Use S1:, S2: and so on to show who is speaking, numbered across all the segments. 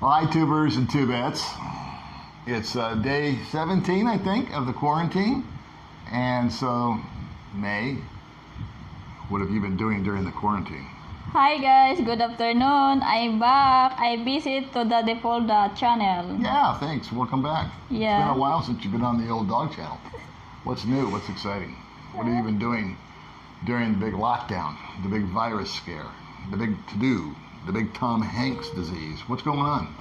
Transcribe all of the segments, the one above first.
S1: Hi, tubers and tubettes. It's day 17, I think, of the quarantine. And so, May, what have you been doing during the quarantine?
S2: Hi guys, good afternoon. I'm back. I visit to the default channel.
S1: Yeah, thanks. Welcome back.
S2: Yeah.
S1: It's been a while since you've been on the old dog channel. What's new? What's exciting? What have you been doing during the big lockdown, the big virus scare, the big to-do, the big Tom Hanks disease? What's going on?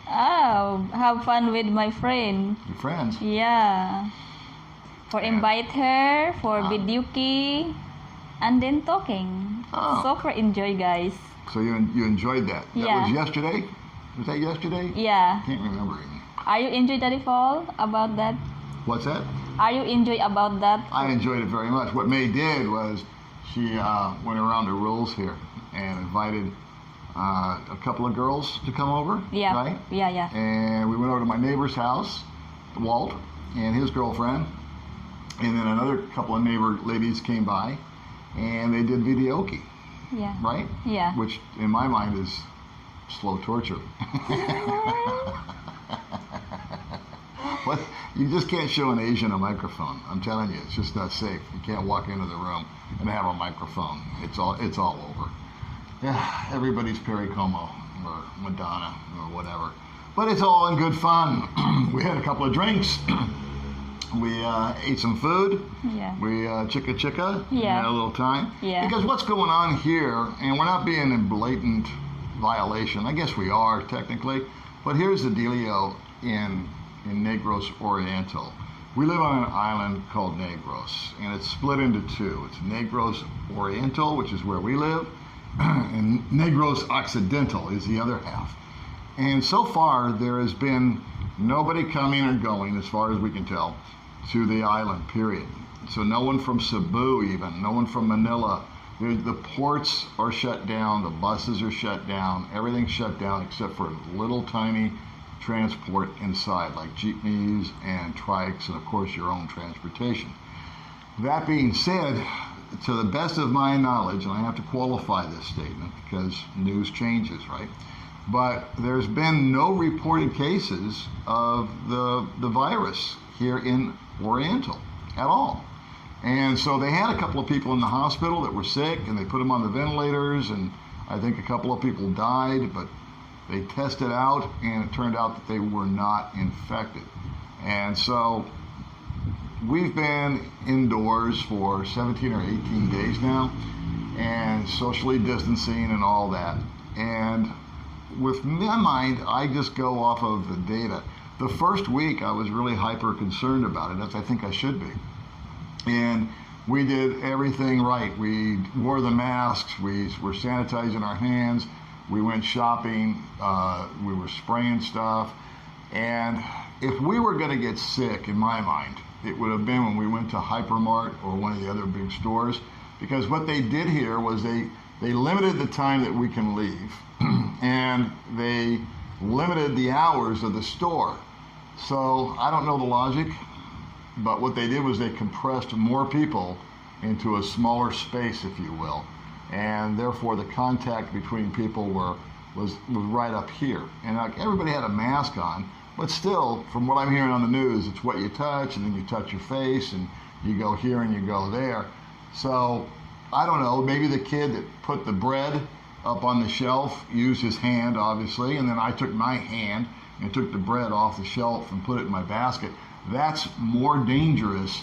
S2: Oh, have fun with my friend.
S1: Your friends?
S2: Yeah. For invite her for video key and then talking.
S1: Oh.
S2: Super enjoy, guys.
S1: So you enjoyed that? That
S2: Yeah.
S1: was yesterday? Was that yesterday?
S2: Yeah.
S1: Can't remember even.
S2: Are you enjoy the default about that?
S1: What's that?
S2: Are you enjoy about that?
S1: I enjoyed it very much. What May did was she went around the rules here and invited a couple of girls to come over.
S2: Yeah.
S1: Right?
S2: Yeah.
S1: And we went over to my neighbor's house, Walt, and his girlfriend. And then another couple of neighbor ladies came by and they did videoke.
S2: Yeah.
S1: Right?
S2: Yeah.
S1: Which in my mind is slow torture. What? You just can't show an Asian a microphone. I'm telling you, it's just not safe. You can't walk into the room and have a microphone. It's all over. Yeah, everybody's Perry Como or Madonna or whatever. But it's all in good fun. We had a couple of drinks. We ate some food.
S2: Yeah.
S1: We chicka.
S2: Yeah.
S1: Had a little time.
S2: Yeah.
S1: Because what's going on here, and we're not being in blatant violation. I guess we are technically, but here's the dealio in Negros Oriental. We live on an island called Negros, and it's split into two. It's Negros Oriental, which is where we live, and Negros Occidental is the other half. And so far, there has been nobody coming or going, as far as we can tell, to the island, period. So no one from Cebu even, no one from Manila. The ports are shut down, the buses are shut down, everything's shut down except for little tiny transport inside, like jeepneys and trikes, and of course your own transportation. That being said, to the best of my knowledge, and I have to qualify this statement because news changes, right? But there's been no reported cases of the virus here in Oriental at all. And so they had a couple of people in the hospital that were sick, and they put them on the ventilators, and I think a couple of people died, but they tested out, and it turned out that they were not infected. And so we've been indoors for 17 or 18 days now, and socially distancing and all that. And with my mind, I just go off of the data. The first week, I was really hyper concerned about it, as I think I should be. And we did everything right. We wore the masks, we were sanitizing our hands, we went shopping, we were spraying stuff. And if we were going to get sick, in my mind, it would have been when we went to Hypermart or one of the other big stores, because what they did here was they limited the time that we can leave, and they limited the hours of the store. So I don't know the logic, but what they did was they compressed more people into a smaller space, if you will, and therefore the contact between people was right up here. And like everybody had a mask on, but still, from what I'm hearing on the news, it's what you touch, and then you touch your face, and you go here and you go there. So I don't know, maybe the kid that put the bread up on the shelf used his hand, obviously, and then I took my hand and took the bread off the shelf and put it in my basket. That's more dangerous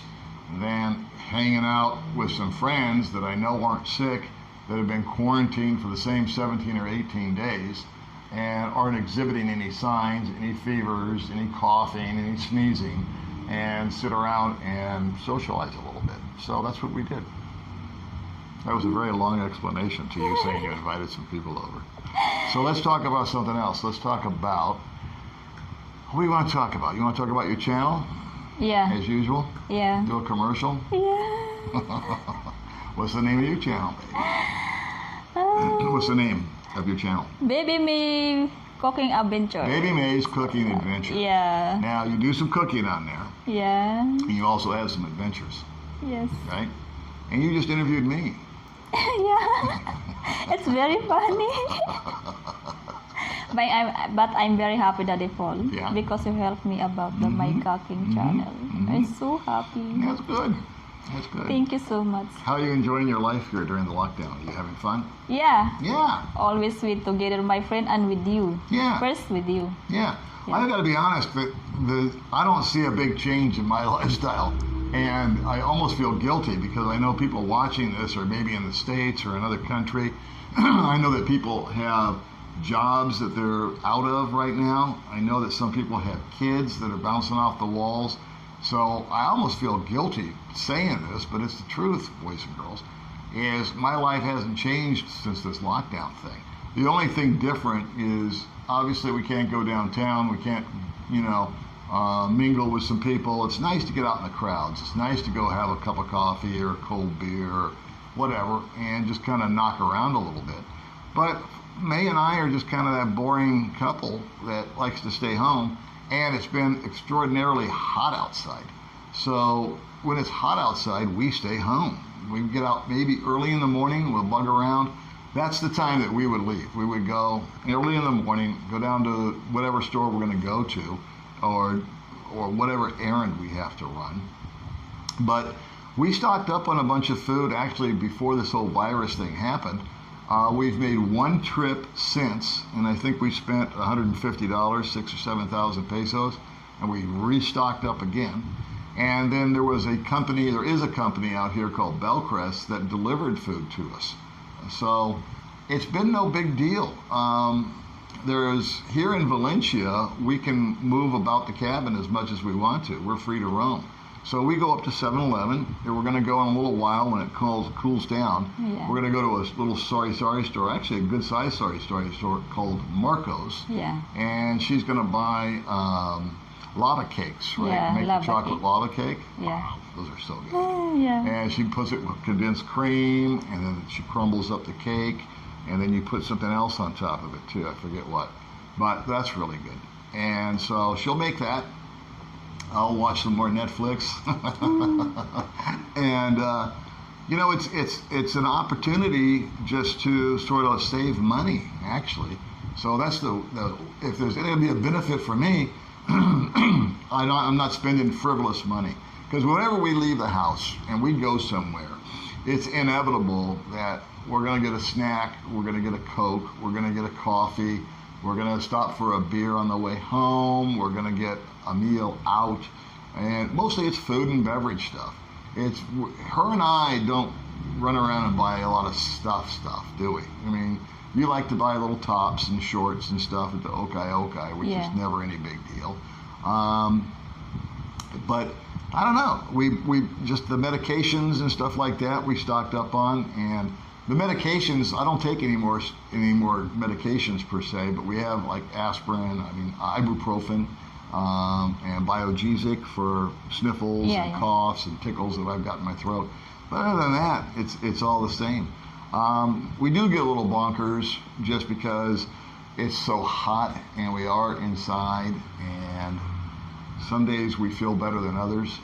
S1: than hanging out with some friends that I know aren't sick, that have been quarantined for the same 17 or 18 days and aren't exhibiting any signs, any fevers, any coughing, any sneezing, and sit around and socialize a little bit. So that's what we did. That was a very long explanation to you saying you invited some people over. So let's talk about something else. Let's talk about, what do you want to talk about? You want to talk about your channel?
S2: Yeah.
S1: As usual?
S2: Yeah.
S1: Do a commercial?
S2: Yeah.
S1: What's the name of your channel? What's the name of your channel?
S2: Baby Me Cooking Adventure.
S1: Baby May's Cooking Adventure.
S2: Yeah.
S1: Now, you do some cooking on there.
S2: Yeah.
S1: And you also have some adventures.
S2: Yes.
S1: Right? And you just interviewed me.
S2: Yeah. It's very funny. But I'm very happy, Daddy Paul,
S1: Yeah.
S2: because you helped me about the my cooking channel. I'm so happy.
S1: That's good. That's good.
S2: Thank you so much.
S1: How are you enjoying your life here during the lockdown? Are you having fun?
S2: Yeah,
S1: Yeah.
S2: always with together, my friend, and with you.
S1: Yeah.
S2: First with you.
S1: Yeah.
S2: Yeah.
S1: I've got to be honest that I don't see a big change in my lifestyle. And I almost feel guilty because I know people watching this or maybe in the States or another country. I know that people have jobs that they're out of right now. I know that some people have kids that are bouncing off the walls. So I almost feel guilty saying this, but it's the truth, boys and girls, is my life hasn't changed since this lockdown thing. The only thing different is obviously we can't go downtown. We can't, mingle with some people. It's nice to get out in the crowds. It's nice to go have a cup of coffee or a cold beer or whatever and just kind of knock around a little bit. But May and I are just kind of that boring couple that likes to stay home, and it's been extraordinarily hot outside. So when it's hot outside, we stay home. We get out maybe early in the morning, we'll bug around. That's the time that we would leave. We would go early in the morning, go down to whatever store we're going to go to, or whatever errand we have to run. But we stocked up on a bunch of food actually before this whole virus thing happened. We've made one trip since, and I think we spent $150, 6,000 or 7,000 pesos, and we restocked up again. And then there is a company out here called Bellcrest that delivered food to us. So it's been no big deal. Here in Valencia, we can move about the cabin as much as we want to. We're free to roam. So we go up to 7-Eleven, and we're going to go in a little while when it cools down.
S2: Yeah.
S1: We're going to go to a little sorry store, actually a good-sized sorry store called Marco's.
S2: Yeah.
S1: And she's going to buy lava cakes, right?
S2: Yeah,
S1: Make
S2: lava
S1: the chocolate
S2: cake.
S1: lava cake.
S2: Yeah.
S1: Wow, those are so good.
S2: Yeah.
S1: And she puts it with condensed cream, and then she crumbles up the cake, and then you put something else on top of it too. I forget what, but that's really good. And so she'll make that. I'll watch some more Netflix, and it's an opportunity just to sort of save money, actually. So that's if there's going to be a benefit for me, I'm not spending frivolous money, because whenever we leave the house and we go somewhere, it's inevitable that we're going to get a snack, we're going to get a Coke, we're going to get a coffee, we're going to stop for a beer on the way home, we're going to get a meal out, and mostly it's food and beverage stuff. Her and I don't run around and buy a lot of stuff, do we? I mean, you like to buy little tops and shorts and stuff at the Okai, which
S2: Yeah.
S1: is never any big deal. But I don't know. We just the medications and stuff like that we stocked up on, and the medications, I don't take any more medications per se, but we have like aspirin, ibuprofen, and Biogesic for sniffles and coughs and tickles that I've got in my throat. But other than that, it's all the same. We do get a little bonkers just because it's so hot and we are inside, and some days we feel better than others,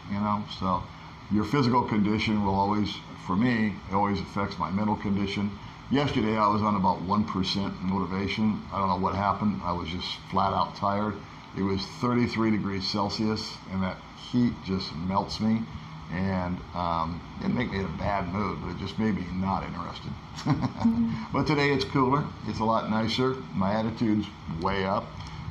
S1: so your physical condition will always, for me, it always affects my mental condition. Yesterday I was on about 1% motivation. I don't know what happened. I was just flat out tired. It was 33 degrees Celsius, and that heat just melts me. And it didn't make me in a bad mood, but it just made me not interested. But today it's cooler. It's a lot nicer. My attitude's way up.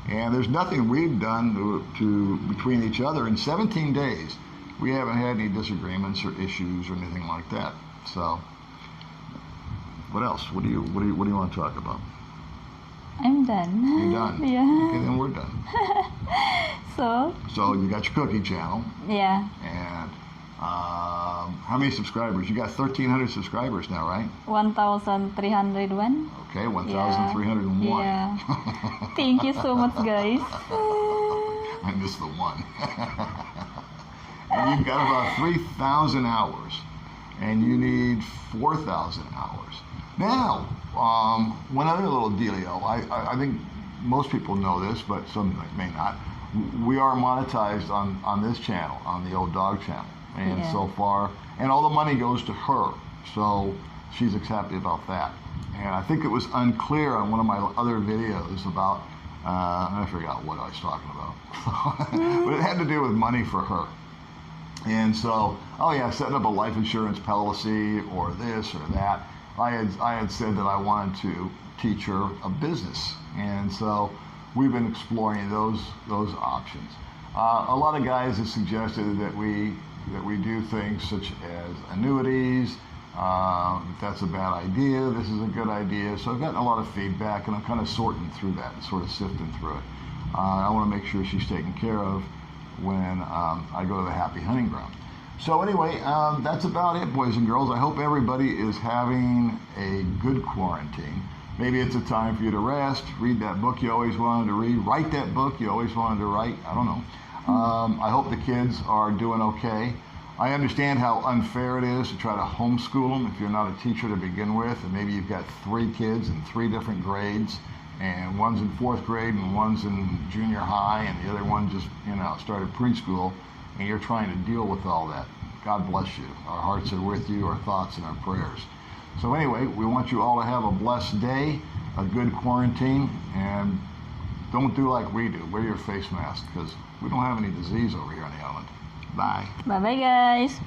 S1: And there's nothing we've done to between each other in 17 days. We haven't had any disagreements or issues or anything like that. So, what else? What do you want to talk about?
S2: I'm done.
S1: You're done?
S2: Yeah.
S1: Okay, then we're done. So you got your cooking channel.
S2: Yeah.
S1: And how many subscribers? You got 1,300 subscribers now, right?
S2: 1,301.
S1: Okay, 1,301.
S2: Yeah. Thank you so much, guys.
S1: I missed the one. And you've got about 3,000 hours, and you need 4,000 hours. Now, one other little dealio. I think most people know this, but some may not. We are monetized on this channel, on the Old Dog channel. And so far, and all the money goes to her. So she's happy about that. And I think it was unclear on one of my other videos about, I forgot what I was talking about, but it had to do with money for her. And so, oh yeah, setting up a life insurance policy or this or that. I had said that I wanted to teach her a business, and so we've been exploring those options. A lot of guys have suggested that we do things such as annuities. That's a bad idea. This is a good idea. So I've gotten a lot of feedback, and I'm kind of sorting through that and sort of sifting through it. I want to make sure she's taken care of when I go to the happy hunting ground. So anyway, that's about it, boys and girls. I hope everybody is having a good quarantine. Maybe it's a time for you to rest, read that book you always wanted to read, write that book you always wanted to write. I don't know. I hope the kids are doing okay. I understand how unfair it is to try to homeschool them if you're not a teacher to begin with, and maybe you've got 3 kids in 3 different grades, and one's in 4th grade and one's in junior high, and the other one just, started preschool, and you're trying to deal with all that. God bless you. Our hearts are with you, our thoughts and our prayers. So anyway, we want you all to have a blessed day, a good quarantine, and don't do like we do. Wear your face mask, because we don't have any disease over here on the island. Bye.
S2: Bye-bye, guys.